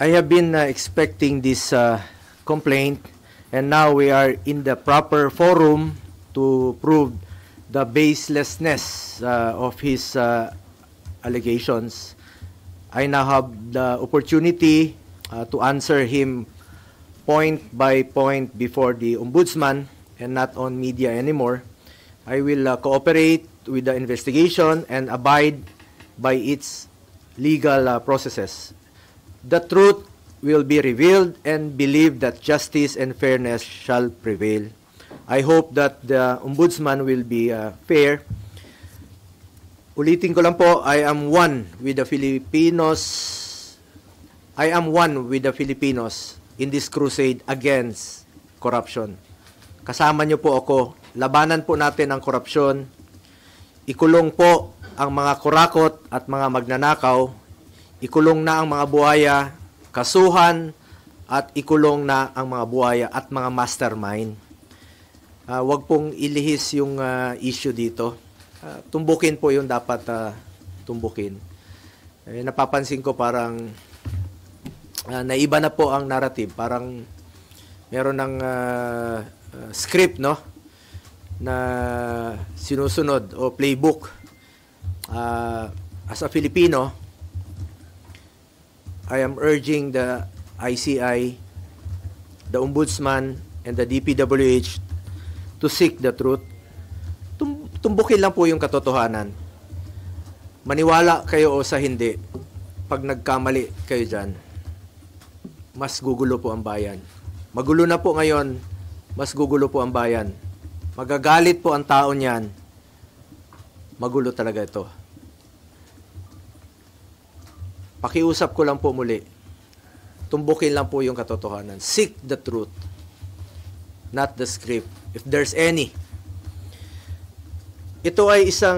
I have been expecting this complaint, and now we are in the proper forum to prove the baselessness of his allegations. I now have the opportunity to answer him point by point before the Ombudsman and not on media anymore. I will cooperate with the investigation and abide by its legal processes. The truth will be revealed and believe that justice and fairness shall prevail. I hope that the Ombudsman will be fair. Ulitin ko lang po, I am one with the Filipinos. I am one with the Filipinos in this crusade against corruption. Kasama niyo po ako. Labanan po natin ang korupsyon. Ikulong po ang mga kurakot at mga magnanakaw. Ikulong na ang mga buhaya, kasuhan, at ikulong na ang mga buhaya at mga mastermind. Huwag pong ilihis yung issue dito. Tumbukin po yung dapat tumbukin. Napapansin ko parang naiba na po ang narrative. Parang meron ng script, no? Na sinusunod o playbook. As a Filipino, I am urging the ICI, the Ombudsman, and the DPWH to seek the truth. Tumbukin lang po yung katotohanan. Maniwala kayo o sa hindi, pag nagkamali kayo dyan, mas gugulo po ang bayan. Magulo na po ngayon, mas gugulo po ang bayan. Magagalit po ang tao niyan, magulo talaga ito. Pakiusap ko lang po muli, tumbukin lang po yung katotohanan. Seek the truth, not the script, if there's any. Ito ay isa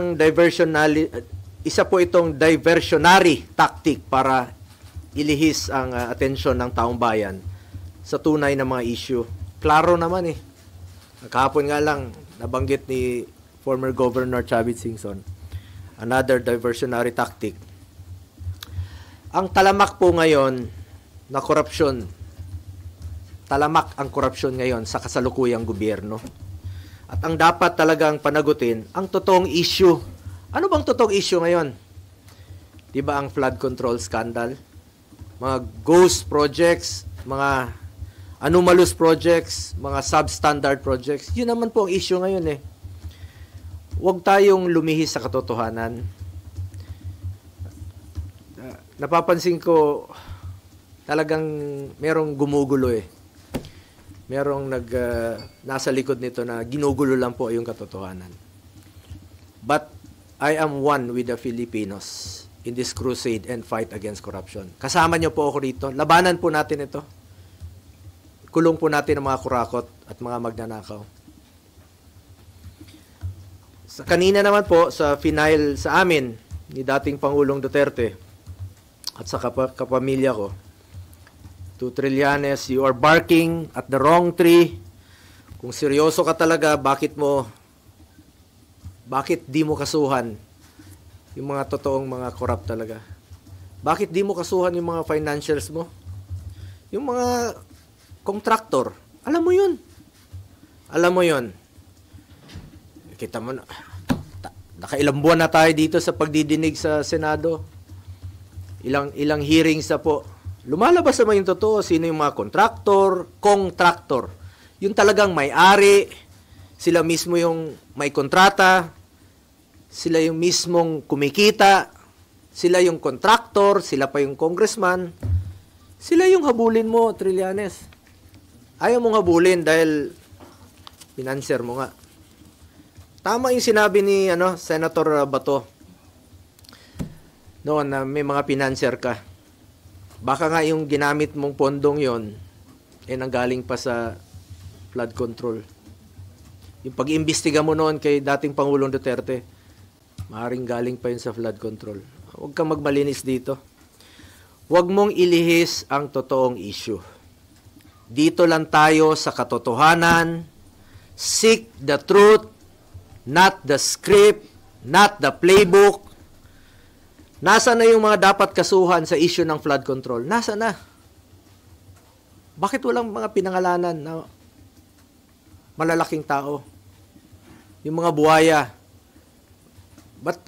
po itong diversionary tactic para ilihis ang atensyon ng taong bayan sa tunay na mga issue. Klaro naman eh. Kahapon nga lang, nabanggit ni former Governor Chavit Singson, another diversionary tactic. Ang talamak po ngayon na korupsyon, talamak ang korupsyon ngayon sa kasalukuyang gobyerno. At ang dapat talagang panagutin, ang totoong issue. Ano bang totoong issue ngayon? Diba ang flood control scandal? Mga ghost projects, mga anomalous projects, mga substandard projects. Yun naman po ang issue ngayon eh. Huwag tayong lumihis sa katotohanan. Napapansin ko talagang merong gumugulo eh. Merong nasa likod nito na ginugulo lang po yung katotohanan. But I am one with the Filipinos in this crusade and fight against corruption. Kasama niyo po ako rito. Labanan po natin ito. Kulong po natin ang mga kurakot at mga magnanakaw. Kanina naman po sa final sa amin ni dating Pangulong Duterte at sa kapamilya ko, to Trillanes, you are barking at the wrong tree. Kung seryoso ka talaga, bakit di mo kasuhan yung mga totoong mga corrupt talaga? Bakit di mo kasuhan yung mga financials mo? Yung mga contractor, alam mo yun. Alam mo yun. Kita mo na, nakailang buwan na tayo dito sa pagdidinig sa Senado. Ilang hearings na po. Lumalabas naman yung totoo, sino yung mga contractor. Yung talagang may-ari, sila mismo yung may kontrata, sila yung mismong kumikita, sila yung contractor, sila pa yung congressman, sila yung habulin mo, Trillanes. Ayaw mong habulin dahil financer mo nga. Tama yung sinabi ni Senator Bato noon na may mga financer ka. Baka nga yung ginamit mong pondong yon nanggaling pa sa flood control. Yung pag-imbestiga mo noon kay dating Pangulong Duterte, maaaring galing pa yun sa flood control. Huwag kang magmalinis dito. Huwag mong ilihis ang totoong issue. Dito lang tayo sa katotohanan. Seek the truth, not the script, not the playbook. Nasa na yung mga dapat kasuhan sa issue ng flood control? Nasa na? Bakit walang mga pinangalanan na malalaking tao? Yung mga buhaya, ba't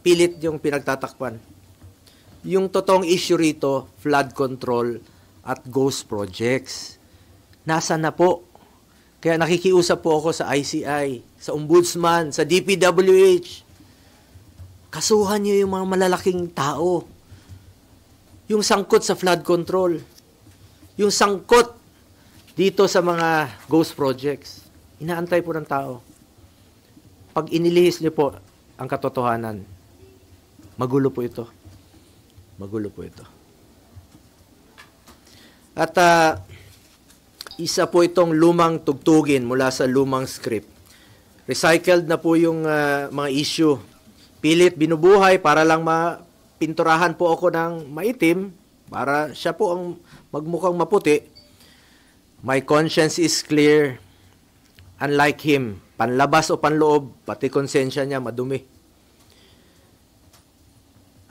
pilit yung pinagtatakpan? Yung totoong issue rito, flood control at ghost projects. Nasa na po? Kaya nakikiusap po ako sa ICI, sa Ombudsman, sa DPWH. Kasuhan niyo yung mga malalaking tao. Yung sangkot sa flood control. Yung sangkot dito sa mga ghost projects. Inaantay po ng tao. Pag inilihis niyo po ang katotohanan, magulo po ito. Magulo po ito. At isa po itong lumang tugtugin mula sa lumang script. Recycled na po yung mga issue. Pilit binubuhay para lang mapinturahan po ako ng maitim para siya po ang magmukhang maputi. My conscience is clear. Unlike him, panlabas o panloob, pati konsensya niya madumi.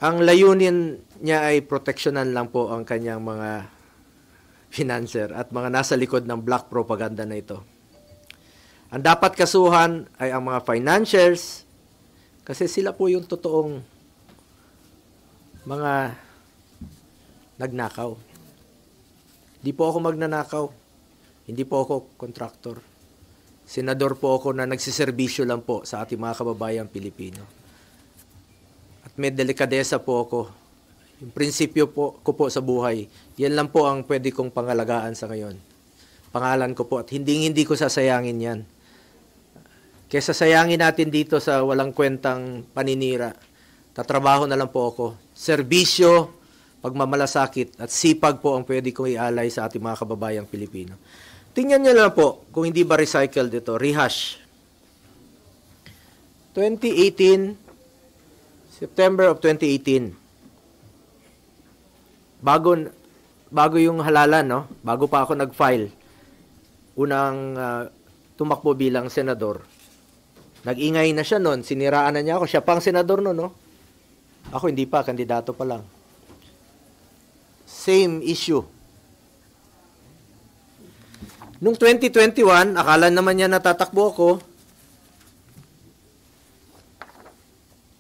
Ang layunin niya ay proteksyonan lang po ang kanyang mga financer at mga nasa likod ng black propaganda na ito. Ang dapat kasuhan ay ang mga financiers kasi sila po yung totoong mga nagnakaw. Hindi po ako magnanakaw. Hindi po ako kontraktor. Senador po ako na nagsiservisyo lang po sa ating mga kababayang Pilipino. At may delikadesa po ako. Yung prinsipyo po ko po sa buhay, yan lang po ang pwede kong pangalagaan sa ngayon. Pangalan ko po at hindi ko sasayangin yan. Kesa sayangin natin dito sa walang kwentang paninira, tatrabaho na lang po ako. Serbisyo, pagmamalasakit at sipag po ang pwede kong ialay sa ating mga kababayang Pilipino. Tingnan nyo lang po kung hindi ba recycled ito, rehash. 2018, September of 2018, bago yung halalan, no? Bago pa ako nag-file, unang tumakbo bilang senador. Nag-ingay na siya noon, siniraan na niya ako. Siya pang senador noon, no? Ako hindi pa, kandidato pa lang. Same issue. Nung 2021, akala naman niya natatakbo ako.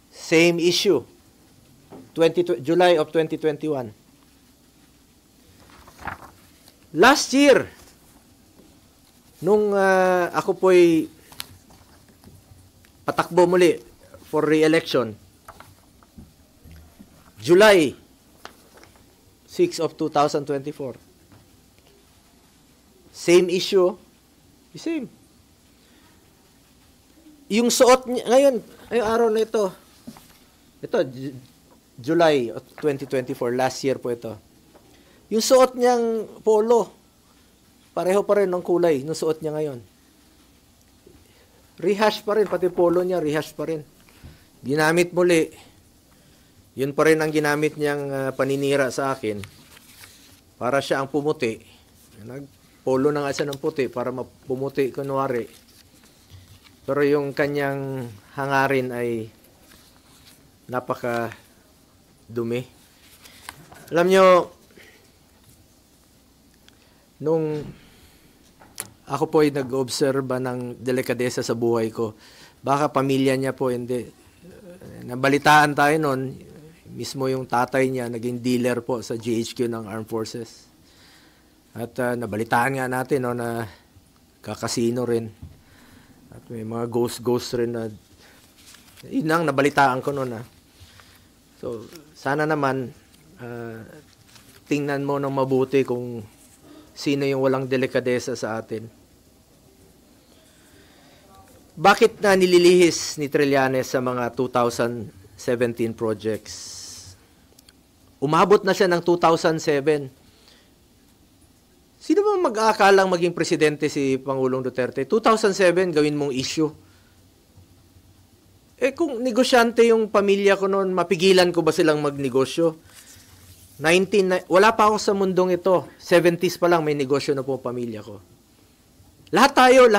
Same issue. July of 2021. Last year, nung ako po'y patakbo muli for re-election, July 6 of 2024. Same issue, the same. Yung suot niya, ngayon, yung araw na ito, July of 2024, last year po ito. Yung suot niyang polo, pareho pa rin ng kulay ng suot niya ngayon. Rehash pa rin, pati polo niya, rehash pa rin. Ginamit muli. Yun pa rin ang ginamit niyang paninira sa akin. Para siya ang pumuti. Nagpolo na nga siya ng puti para pumuti kunwari. Pero yung kanyang hangarin ay napaka dumi. Alam nyo, nung ako po ay nag-obserba ng delikadesa sa buhay ko, baka pamilya niya po hindi. Nabalitaan tayo noon, mismo yung tatay niya naging dealer po sa GHQ ng Armed Forces. At nabalitaan nga natin no, na kakasino rin. At may mga ghost rin na yun ang nabalitaan ko noon. So, sana naman tingnan mo ng mabuti kung sino yung walang delikadesa sa atin. Bakit na nililihis ni Trillanes sa mga 2017 projects? Umabot na siya ng 2007. Sino ba mag-aakalang maging presidente si Pangulong Duterte? 2007, gawin mong issue. Kung negosyante yung pamilya ko noon, mapigilan ko ba silang magnegosyo? Wala pa ako sa mundong ito. 70s pa lang may negosyo na po pamilya ko. Lahat tayo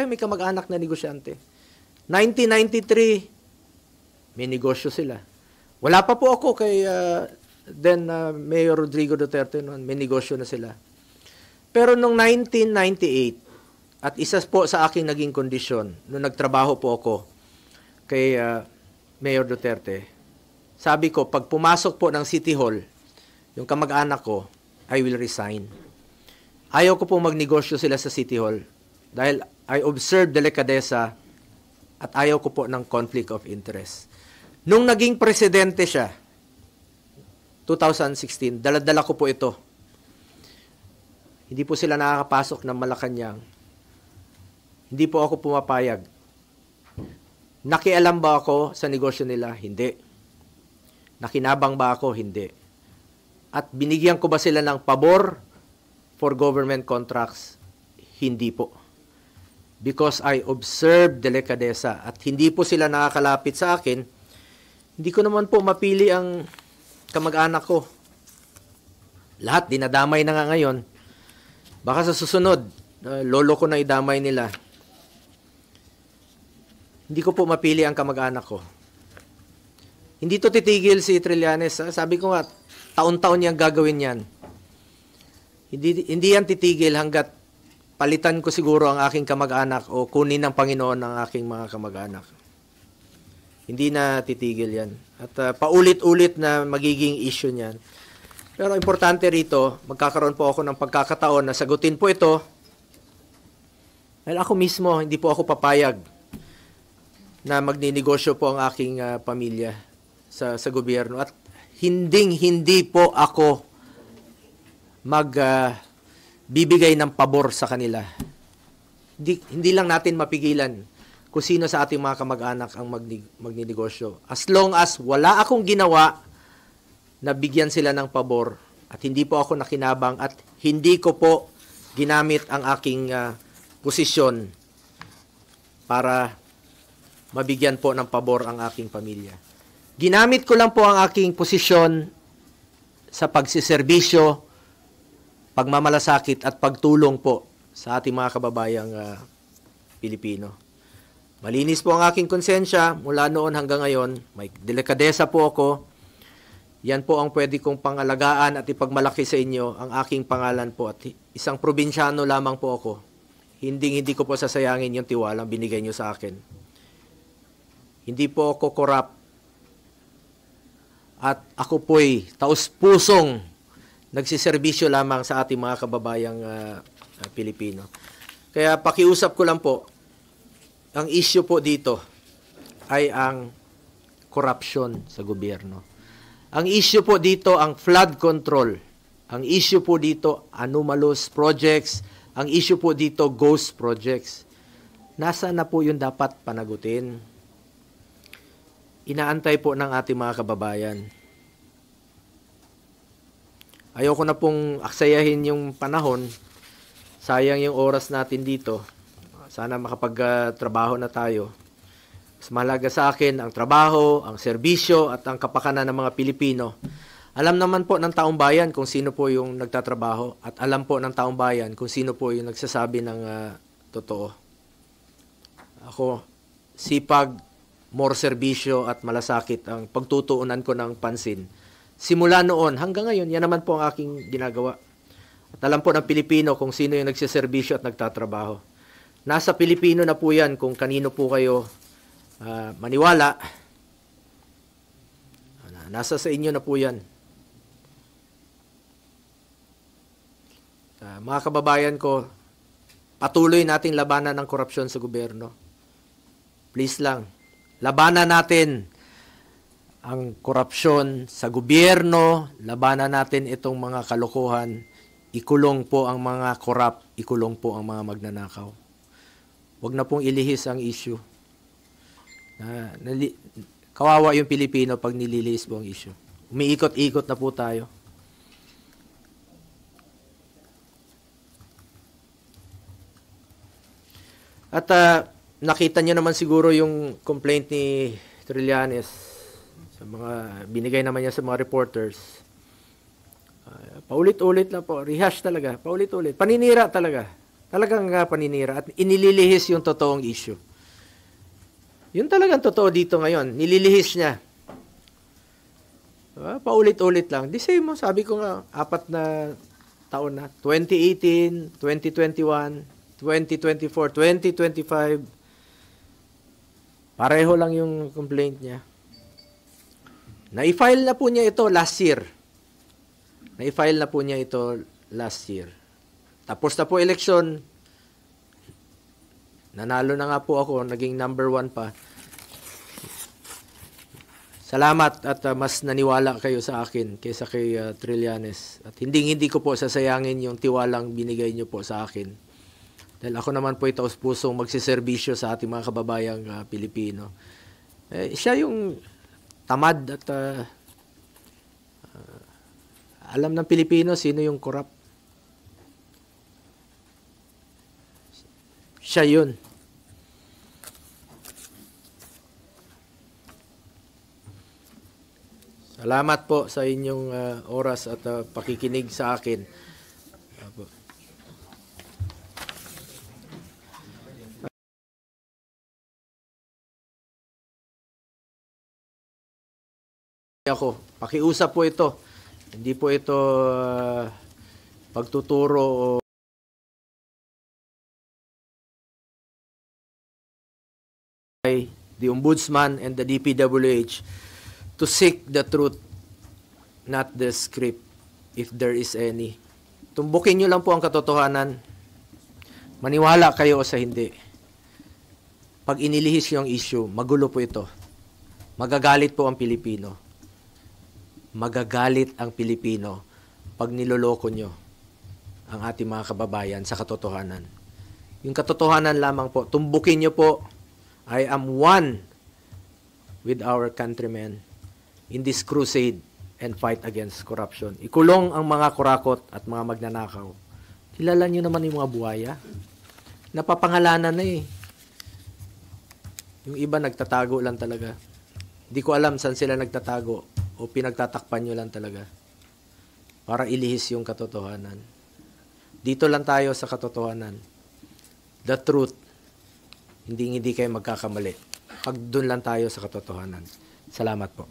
may kamag-anak na negosyante. 1993, may negosyo sila. Wala pa po ako kay then Mayor Rodrigo Duterte noon, may negosyo na sila. Pero noong 1998, at isa po sa aking naging kondisyon, nung nagtrabaho po ako kay Mayor Duterte, sabi ko, pag pumasok po ng City Hall, yung kamag-anak ko, I will resign. Ayaw ko po magnegosyo sila sa City Hall dahil I observe delikadesa at ayaw ko po ng conflict of interest. Nung naging presidente siya, 2016, dala-dala ko po ito. Hindi po sila nakakapasok ng Malacanang. Hindi po ako pumapayag. Nakialam ba ako sa negosyo nila? Hindi. Nakinabang ba ako? Hindi. At binigyan ko ba sila ng pabor for government contracts? Hindi po. Because I observe delikadesa at hindi po sila nakakalapit sa akin, hindi ko naman po mapili ang kamag-anak ko. Lahat dinadamay na nga ngayon. Baka sa susunod, lolo ko na idamay nila. Hindi ko po mapili ang kamag-anak ko. Hindi to titigil si Trillanes. Sabi ko nga, taon-taon niyang gagawin yan. Hindi yan titigil hanggat palitan ko siguro ang aking kamag-anak o kunin ng Panginoon ang aking mga kamag-anak. Hindi na titigil yan. At paulit-ulit na magiging issue niyan. Pero importante rito, magkakaroon po ako ng pagkakataon na sagutin po ito. Dahil ako mismo, hindi po ako papayag na magninegosyo po ang aking pamilya sa gobyerno. At hindi po ako magbibigay ng pabor sa kanila. Hindi lang natin mapigilan kung sino sa ating mga kamag-anak ang magninegosyo. As long as wala akong ginawa na bigyan sila ng pabor at hindi po ako nakinabang at hindi ko po ginamit ang aking posisyon para mabigyan po ng pabor ang aking pamilya. Ginamit ko lang po ang aking posisyon sa pagsiservisyo, pagmamalasakit at pagtulong po sa ating mga kababayang Pilipino. Malinis po ang aking konsensya mula noon hanggang ngayon. May delikadesa po ako. Yan po ang pwede kong pangalagaan at ipagmalaki sa inyo ang aking pangalan po. At isang probinsyano lamang po ako. Hindi ko po sasayangin yung tiwalang binigay nyo sa akin. Hindi po ako corrupt. At ako po'y taus-pusong nagsiservisyo lamang sa ating mga kababayang Pilipino. Kaya pakiusap ko lang po, ang issue po dito ay ang corruption sa gobyerno. Ang issue po dito ang flood control. Ang issue po dito anomalous projects. Ang issue po dito ghost projects. Nasaan na po yung dapat panagutin? Inaantay po ng ating mga kababayan. Ayoko na pong aksayahin yung panahon. Sayang yung oras natin dito. Sana makapagtrabaho na tayo. Mas mahalaga sa akin ang trabaho, ang serbisyo at ang kapakanan ng mga Pilipino. Alam naman po ng taong bayan kung sino po yung nagtatrabaho at alam po ng taong bayan kung sino po yung nagsasabi ng totoo. Ako, sipag, more serbisyo at malasakit ang pagtutuunan ko ng pansin. Simula noon hanggang ngayon, yan naman po ang aking ginagawa. At alam po ng Pilipino kung sino yung nagsiservisyo at nagtatrabaho. Nasa Pilipino na po yan kung kanino po kayo maniwala. Nasa sa inyo na po yan. Mga kababayan ko, patuloy nating labanan ng korupsyon sa gobyerno. Please lang, labanan natin ang korupsyon sa gobyerno, labanan natin itong mga kalokohan, ikulong po ang mga korap, ikulong po ang mga magnanakaw. Huwag na pong ilihis ang issue. Kawawa yung Pilipino pag nililihis po ang issue. Umiikot-ikot na po tayo. At nakita niyo naman siguro yung complaint ni Trillanes sa mga binigay naman niya sa mga reporters. Paulit-ulit na po, rehash talaga, paulit-ulit. Paninira talaga. Talagang paninira at inililihis yung totoong issue. Yun talagang totoo dito ngayon, nililihis niya. Paulit-ulit lang. The same mo, sabi ko nga, 4 na taon na. 2018, 2021, 2024, 2025. Pareho lang yung complaint niya. Na-file na po niya ito last year. Na-file na po niya ito last year. Tapos na po eleksyon. Nanalo na nga po ako, naging number 1 pa. Salamat at mas naniwala kayo sa akin kaysa kay Trillanes. At hindi ko po sasayangin yung tiwalang binigay niyo po sa akin. Dahil ako naman po taos pusong magsiservisyo sa ating mga kababayang Pilipino. Siya yung tamad at alam ng Pilipino sino yung corrupt. Siya yun. Salamat po sa inyong oras at pakikinig sa akin. Ako, pakiusap po ito. Hindi po ito pagtuturo o the Ombudsman and the DPWH to seek the truth, not the script, if there is any. Tumbukin nyo lang po ang katotohanan. Maniwala kayo o sa hindi. Pag inilihis yung issue, magulo po ito. Magagalit po ang Pilipino. Magagalit ang Pilipino pag niloloko nyo ang ating mga kababayan sa katotohanan. Yung katotohanan lamang po, tumbukin nyo po, I am one with our countrymen in this crusade and fight against corruption. Ikulong ang mga kurakot at mga magnanakaw. Kilala nyo naman yung mga buhaya. Napapangalanan na eh. Yung iba nagtatago lang talaga. Hindi ko alam saan sila nagtatago o pinagtatakpan nyo lang talaga para ilihis yung katotohanan. Dito lang tayo sa katotohanan. The truth. Hindi kayo magkakamali. Pag doon lang tayo sa katotohanan. Salamat po.